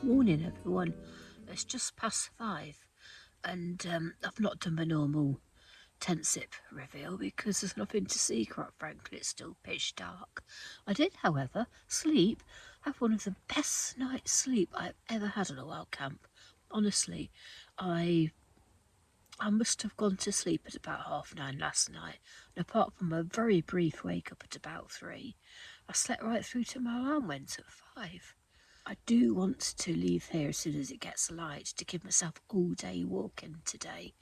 Morning everyone, it's just past 5 and I've not done my normal tent sip reveal because there's nothing to see, quite frankly. It's still pitch dark. I did, however, have one of the best night's sleep I've ever had on a wild camp. Honestly, I must have gone to sleep at about 9:30 last night, and apart from a very brief wake up at about 3, I slept right through to my alarm went at 5. I do want to leave here as soon as it gets light to give myself all day walking today.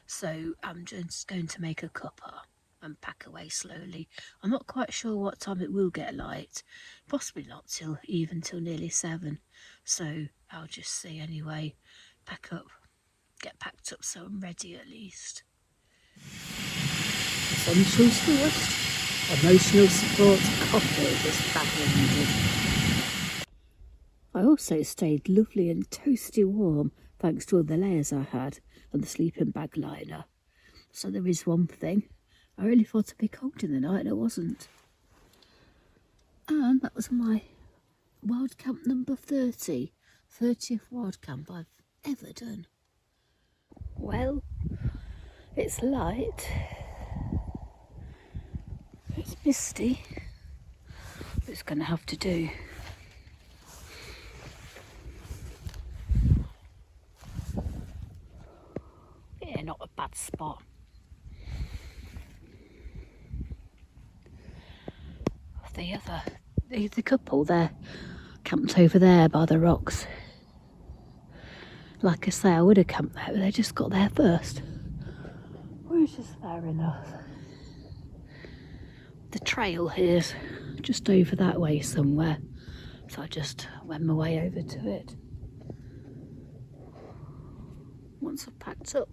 So I'm just going to make a cuppa and pack away slowly. I'm not quite sure what time it will get light. Possibly not till nearly 7. So I'll just see anyway. Get packed up so I'm ready at least. Essential source, emotional support, coffee is badly needed. I also stayed lovely and toasty warm thanks to all the layers I had and the sleeping bag liner. So there is one thing. I really thought it'd be cold in the night and it wasn't. And that was my wild camp number 30. 30th wild camp I've ever done. Well, it's light. It's misty. But it's going to have to do. Yeah, not a bad spot. The couple there camped over there by the rocks. Like I say, I would have camped there, but they just got there first. Which is fair enough. The trail here's just over that way somewhere, so I just went my way over to it. Once I've packed up.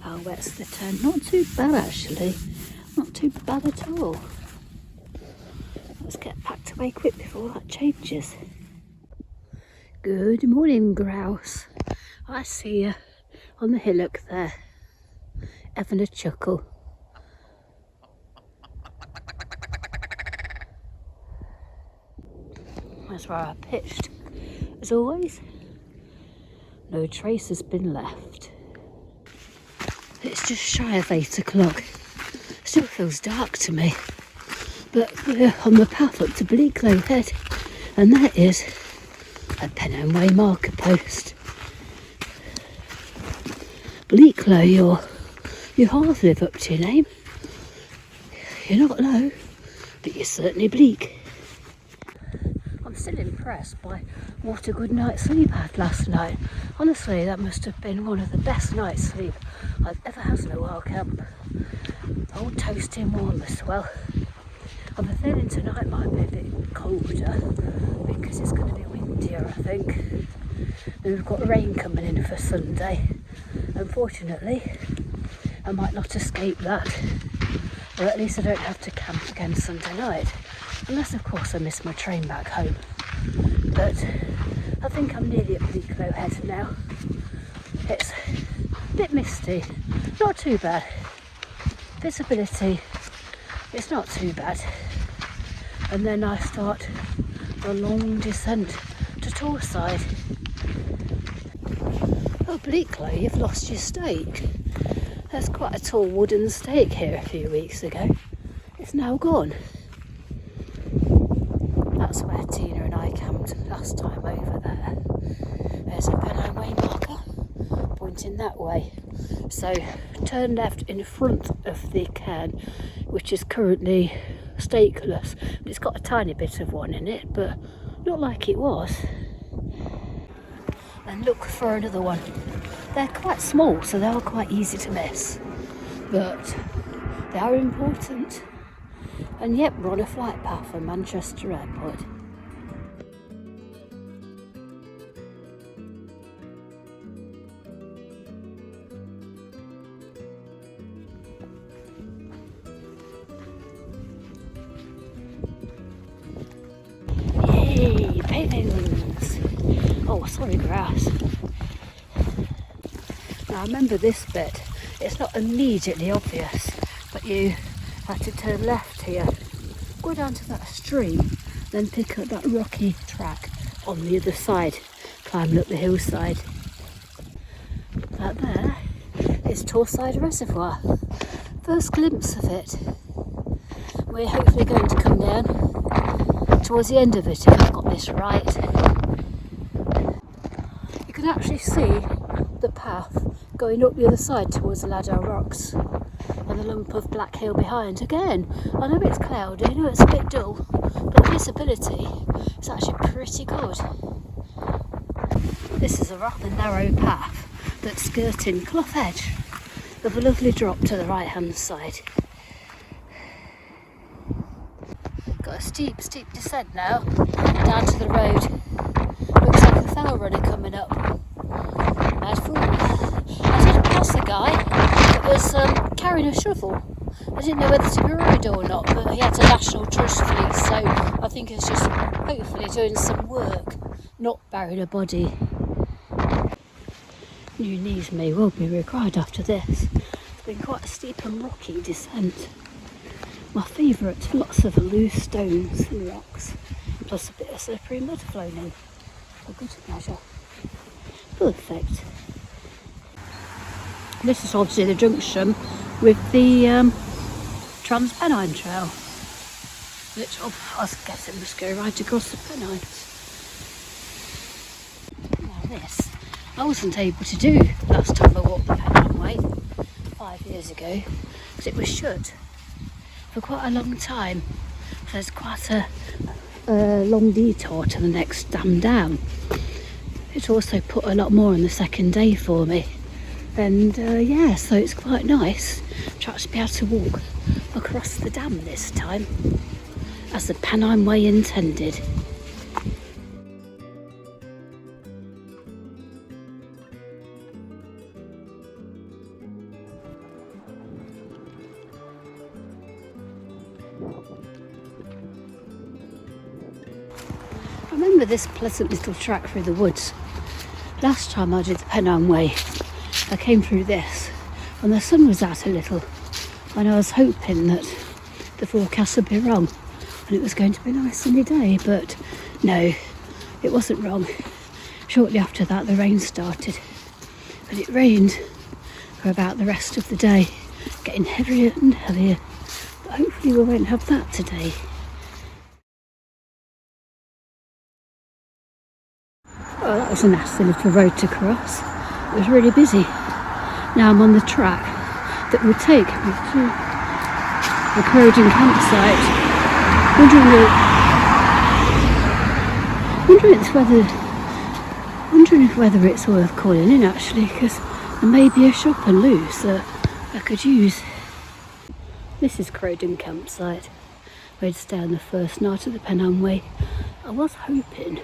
How wet's the tent? Not too bad actually. Not too bad at all. Let's get packed away quick before that changes. Good morning, grouse. I see you on the hillock there, having a chuckle. That's where I pitched. As always, no trace has been left. It's just shy of 8 o'clock. Still feels dark to me, but we're on the path up to Bleaklow Head, and that is a Pennine Way marker post. Bleaklow, you hardly live up to your name. You're not low, but you're certainly bleak. I'm still impressed by what a good night's sleep I had last night. Honestly, that must have been one of the best night's sleep I've ever had in a wild camp. Old toasty and warm as well. I'm feeling tonight might be a bit colder because it's going to be windier, I think. And we've got rain coming in for Sunday. Unfortunately, I might not escape that, or at least I don't have to camp again Sunday night, unless of course I miss my train back home. But I think I'm nearly at Bleaklow Head now. It's a bit misty, not too bad. Visibility, it's not too bad. And then I start a long descent to Torside. Oh, Bleaklow, you've lost your stake. There's quite a tall wooden stake here a few weeks ago. It's now gone. That's where Tina and I camped last time over there. There's a Pennine Way marker pointing that way. So turn left in front of the cairn, which is currently stakeless. It's got a tiny bit of one in it, but not like it was. And look for another one. They're quite small, so they are quite easy to miss, but they are important. And yep, we're on a flight path from Manchester Airport. Yay, penguins! Oh, sorry, grass. Now remember this bit, it's not immediately obvious, but you had to turn left here, go down to that stream then pick up that rocky track on the other side, climbing up the hillside. That there is Torside Reservoir. First glimpse of it. We're hopefully going to come down towards the end of it if I've got this right. You can actually see the path going up the other side towards the Ladder Rocks and the lump of black hill behind. Again, I know it's cloudy, I know it's a bit dull, but the visibility is actually pretty good. This is a rather narrow path that's skirting Clough Edge with a lovely drop to the right hand side. Got a steep descent now down to the road. Looks like a fell runner coming up. Mad fool. I did pass a guy that was carrying a shovel. I didn't know whether to be rude or not, but he had a National Trust fleet, so I think it's just hopefully doing some work, not burying a body. New knees may well be required after this. It's been quite a steep and rocky descent. My favourite, lots of loose stones and rocks, plus a bit of slippery mud flown in, for good measure. Perfect. This is obviously the junction with the Trans-Pennine Trail, which I guess it must go right across the Pennines. Now this, I wasn't able to do last time I walked the Pennine Way 5 years ago, because it was shut for quite a long time. So there's quite a long detour to the next dam down. It also put a lot more on the second day for me, and yeah, so it's quite nice to actually be able to walk across the dam this time as the Pennine Way intended. I remember this pleasant little track through the woods. Last time I did the Pennine Way, I came through this and the sun was out a little, and I was hoping that the forecast would be wrong and it was going to be a nice sunny day, but no, it wasn't wrong. Shortly after that the rain started, but it rained for about the rest of the day, getting heavier and heavier, but hopefully we won't have that today. Oh, that was a nasty little road to cross. It was really busy. Now I'm on the track that would take me to the Croydon campsite. Wondering whether it's worth calling in actually, because there may be a shop and loose that I could use. This is Croydon campsite. We'd stay on the first night of the Pennine Way. I was hoping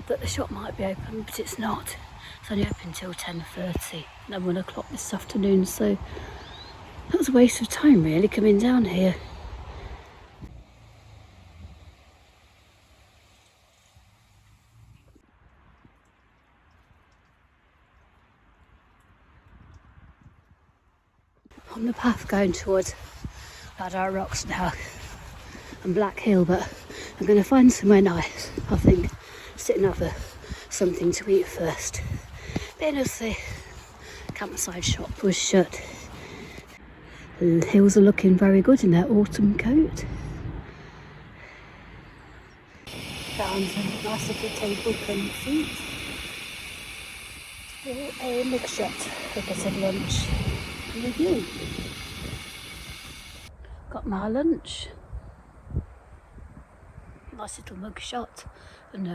that the shop might be open, but it's not. It's only open until 10:30 and 1 o'clock this afternoon, so that was a waste of time really coming down here. On the path going towards Ladder Rocks now and Black Hill, but I'm going to find somewhere nice, I think. Sit and have something to eat first. Being as the campsite shop was shut, the hills are looking very good in their autumn coat. Found some nice little table and seats for a mugshot, a bit of lunch with you. Got my lunch, nice little mugshot and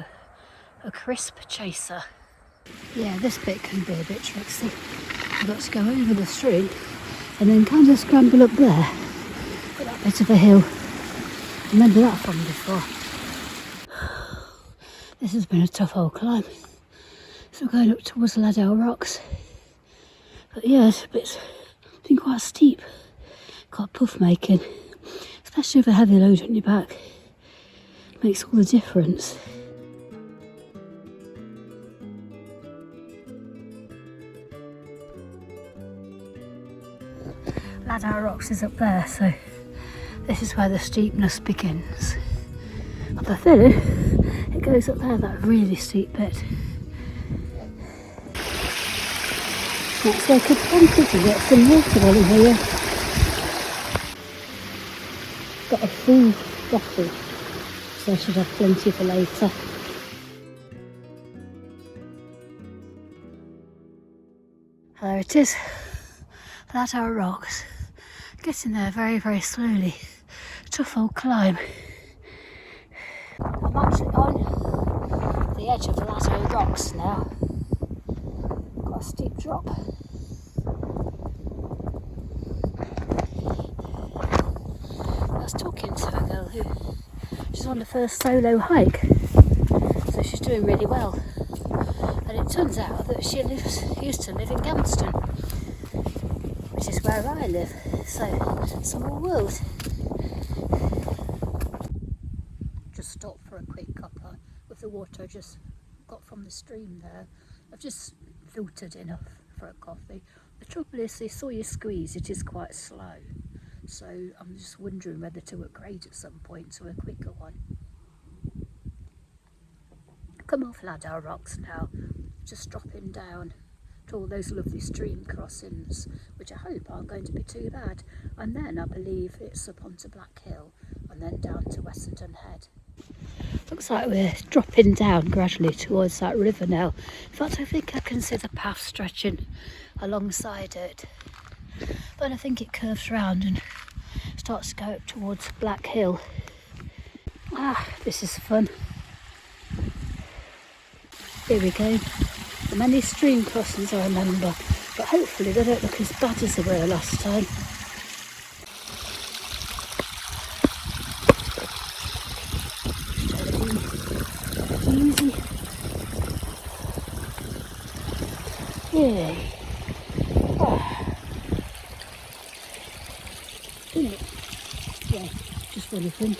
a crisp chaser. Yeah, this bit can be a bit tricksy. I've got to go over the stream and then kind of scramble up there, at that bit of a hill. Remember that from before. This has been a tough old climb. So we're going up towards the Ladder Rocks. But yeah, it's been quite steep, quite puff making, especially with a heavy load on your back. Makes all the difference. Ladder Rocks is up there, so this is where the steepness begins. I've a feeling it goes up there, that really steep bit. That's where I could possibly get some water while I'm here. Got a full bottle, so I should have plenty for later. There it is, Valaha Rocks. Getting there very, very slowly. Tough old climb. I'm actually on the edge of Valaha Rocks now. Got a steep drop. I was talking to a girl who, she's on the first solo hike, so she's doing really well. And it turns out that she used to live in Gamston, which is where I live, so small world. Just stopped for a quick cuppa with the water I just got from the stream there. I've just filtered enough for a coffee. The trouble is, the soya squeeze, it is quite slow, so I'm just wondering whether to upgrade at some point to a quicker one. Come off Valaha Rocks now, just dropping down to all those lovely stream crossings, which I hope aren't going to be too bad. And then I believe it's up onto Black Hill and then down to Wessenden Head. Looks like we're dropping down gradually towards that river now. In fact, I think I can see the path stretching alongside it. But I think it curves round and starts to go up towards Black Hill. Ah, this is fun. Here we go. The many stream crossings I remember, but hopefully they don't look as bad as they were last time. Easy. Yay. Oh. Isn't it? Yeah, just really fun.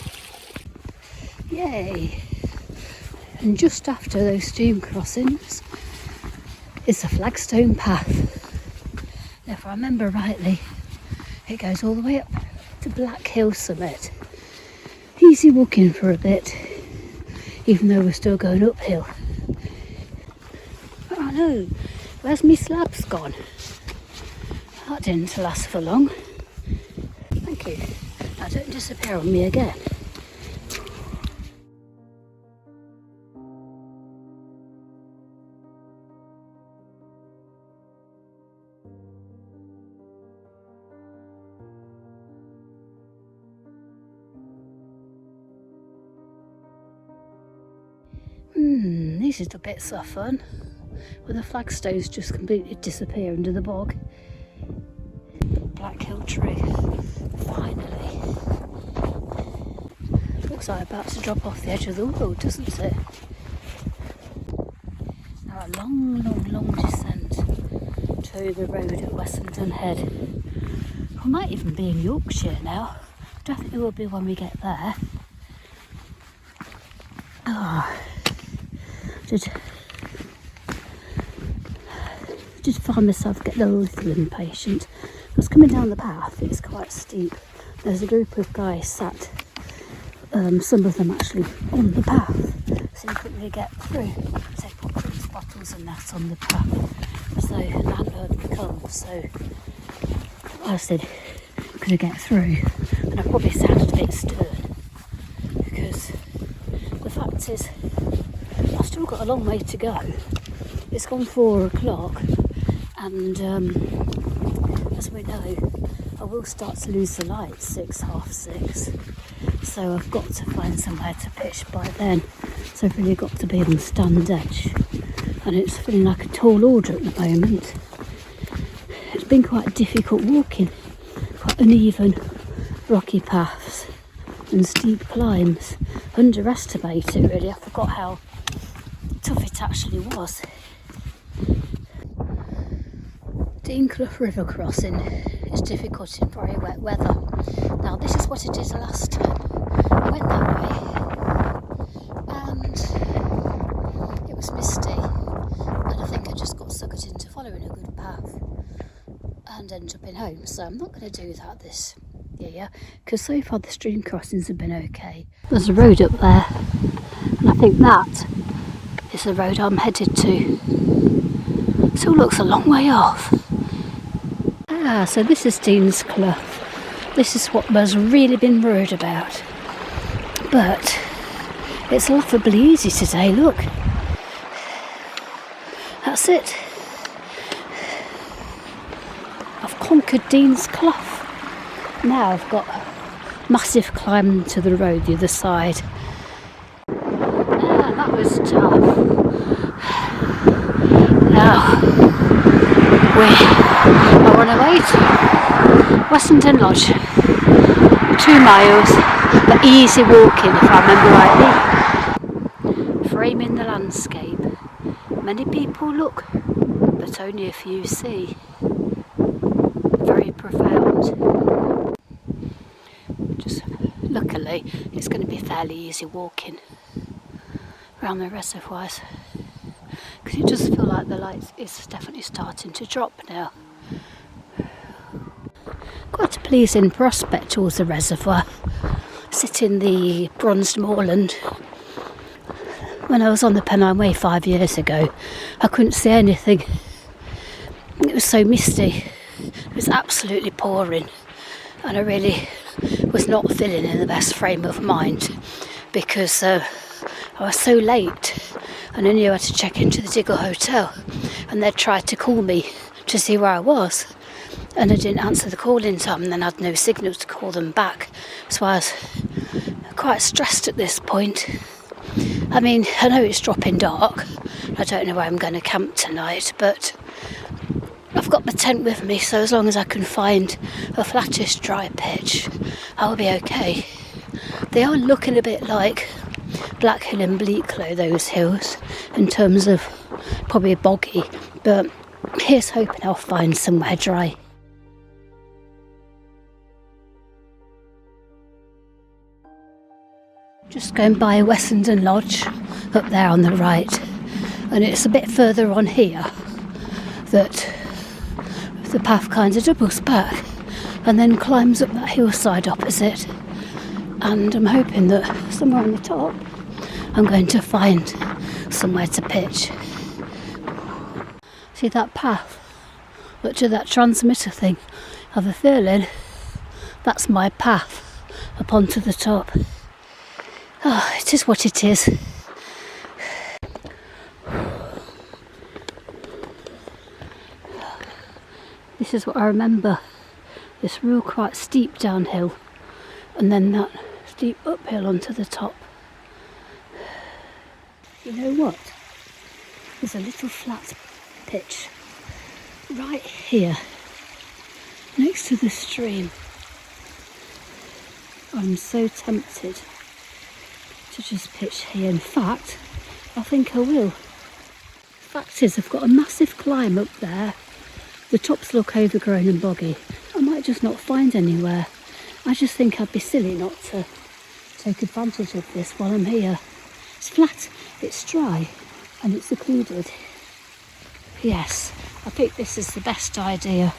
Yay. And just after those stream crossings is the flagstone path. Now, if I remember rightly, it goes all the way up to Black Hill summit. Easy walking for a bit, even though we're still going uphill. Oh no, where's my slabs gone? That didn't last for long. Thank you. Now don't disappear on me again. These are the bits that are fun, when the flagstones just completely disappear under the bog. Black Hill tree, finally. Looks like about to drop off the edge of the world, doesn't it? Now a long, long, long descent to the road at Wessenden Head. I might even be in Yorkshire now. Definitely will be when we get there. Oh. Did find myself getting a little impatient. I was coming down the path, it's quite steep. There's a group of guys sat, some of them actually on the path, so you couldn't really get through. So they put drinks bottles and that on the path, so land had come, so I said, could I get through? And I probably sounded a bit stern, because the fact is, I've still got a long way to go. It's gone 4 o'clock, and as we know, I will start to lose the light 6, half 6. So I've got to find somewhere to pitch by then. So I've really got to be on the stand edge, and it's feeling like a tall order at the moment. It's been quite difficult walking, quite uneven, rocky paths and steep climbs. Underestimate it really. I forgot how tough it actually was. Deanclough River crossing is difficult in very wet weather. Now this is what it is last time. I went that way and it was misty, and I think I just got suckered into following a good path and ended up in home. So I'm not going to do that this Yeah, because so far the stream crossings have been okay. There's a road up there, and I think that is the road I'm headed to. Still looks a long way off. Ah, so this is Dean's Clough. This is what there's really been worried about. But it's laughably easy today, look. That's it. I've conquered Dean's Clough. Now I've got a massive climb to the road the other side. Ah, that was tough. Now we're on our way to Wessenden Lodge. 2 miles, but easy walking if I remember rightly. Framing the landscape. Many people look, but only a few see. Very profound. Just luckily, it's going to be fairly easy walking around the reservoirs, because it does feel like the light is definitely starting to drop now. Quite a pleasing prospect towards the reservoir. Sit in the bronzed moorland. When I was on the Pennine Way 5 years ago, I couldn't see anything. It was so misty. It was absolutely pouring, and I really was not feeling in the best frame of mind, because I was so late, and I knew I had to check into the Diggle Hotel, and they'd tried to call me to see where I was, and I didn't answer the call in time, and then I had no signal to call them back, so I was quite stressed at this point. I mean, I know it's dropping dark. I don't know where I'm going to camp tonight, but I've got my tent with me, so as long as I can find a flattish dry pitch, I'll be okay. They are looking a bit like Black Hill and Bleaklow, those hills, in terms of probably boggy, but here's hoping I'll find somewhere dry. Just going by Wessenden Lodge, up there on the right, and it's a bit further on here that the path kind of doubles back and then climbs up that hillside opposite, and I'm hoping that somewhere on the top I'm going to find somewhere to pitch. See that path up to that transmitter thing? I have a feeling that's my path up onto the top. Oh, it is what it is. This is what I remember. This real quite steep downhill, and then that steep uphill onto the top. You know what? There's a little flat pitch right here next to the stream. I'm so tempted to just pitch here. In fact, I think I will. Fact is, I've got a massive climb up there. The tops look overgrown and boggy. I might just not find anywhere. I just think I'd be silly not to take advantage of this while I'm here. It's flat, it's dry, and it's secluded. Yes, I think this is the best idea.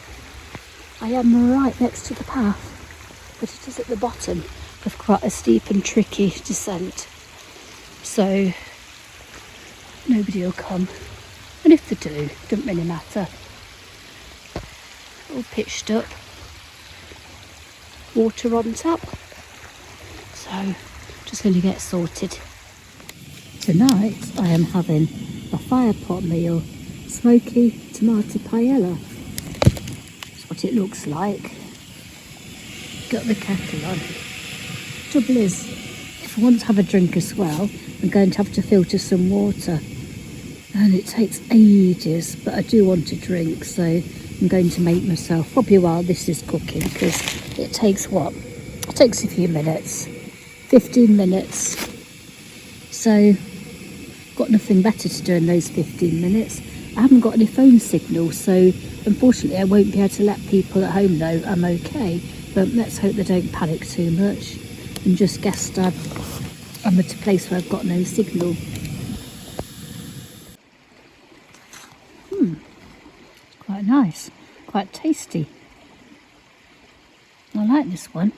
I am right next to the path, but it is at the bottom of quite a steep and tricky descent. So nobody will come. And if they do, it doesn't really matter. All pitched up, water on tap, so just going to get sorted. Tonight I am having a fire pot meal, smoky tomato paella. That's what it looks like. Got the kettle on. Trouble is, if I want to have a drink as well, I'm going to have to filter some water, and it takes ages, but I do want to drink, so I'm going to make myself, probably while this is cooking, because it takes what? It takes a few minutes, 15 minutes. So, got nothing better to do in those 15 minutes. I haven't got any phone signal, so unfortunately I won't be able to let people at home know I'm okay. But let's hope they don't panic too much and just guess I'm at a place where I've got no signal. Quite nice, quite tasty. I like this one.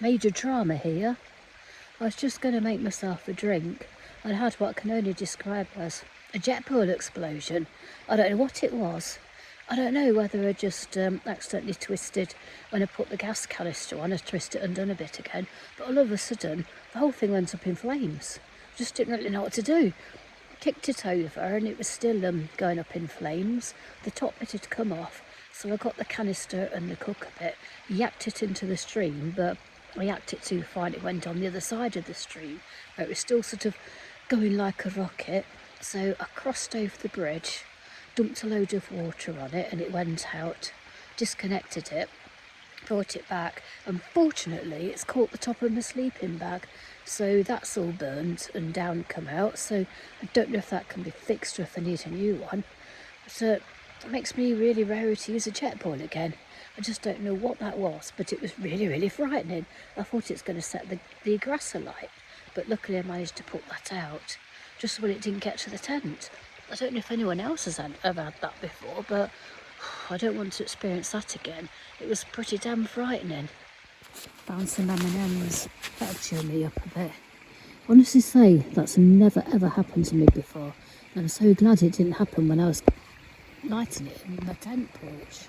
Major drama here. I was just going to make myself a drink and had what I can only describe as a Jetboil explosion. I don't know what it was. I don't know whether I just accidentally twisted when I put the gas canister on. I twisted it and done a bit again, but all of a sudden the whole thing went up in flames. Just didn't really know what to do. Kicked it over and it was still going up in flames. The top bit had come off, so I got the canister and the cooker bit, yacked it into the stream, but I yacked it too far and it went on the other side of the stream where it was still sort of going like a rocket. So I crossed over the bridge, dumped a load of water on it and it went out, disconnected it, brought it back, and fortunately it's caught the top of my sleeping bag, so that's all burnt and down come out. So I don't know if that can be fixed or if I need a new one, but it makes me really wary to use a Jetboil again. I just don't know what that was, but it was really frightening. I thought it's going to set the grass alight, but luckily I managed to put that out just when it didn't get to the tent. I don't know if anyone else has had that before, but I don't want to experience that again. It was pretty damn frightening. Found some M&Ms. That'll cheer me up a bit. Honestly say, that's never ever happened to me before. And I'm so glad it didn't happen when I was lighting it in my tent porch.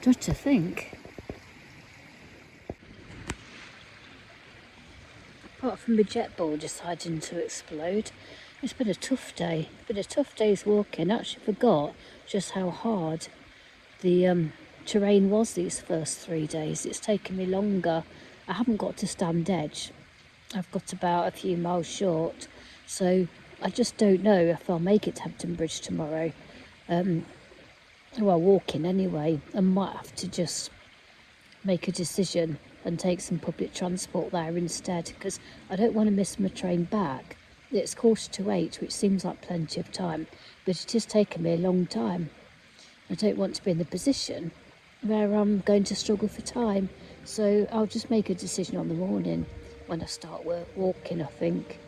Just to think. Apart from the Jetboil deciding to explode, it's been a tough day. It's been a tough day's walking. I actually forgot just how hard the terrain was these first 3 days. It's taken me longer. I haven't got to Stand Edge. I've got about a few miles short. So I just don't know if I'll make it to Hampton Bridge tomorrow. Well, walking anyway. I might have to just make a decision and take some public transport there instead, because I don't want to miss my train back. It's 7:45, which seems like plenty of time, but it has taken me a long time. I don't want to be in the position where I'm going to struggle for time, so I'll just make a decision on the morning when I start walking, I think.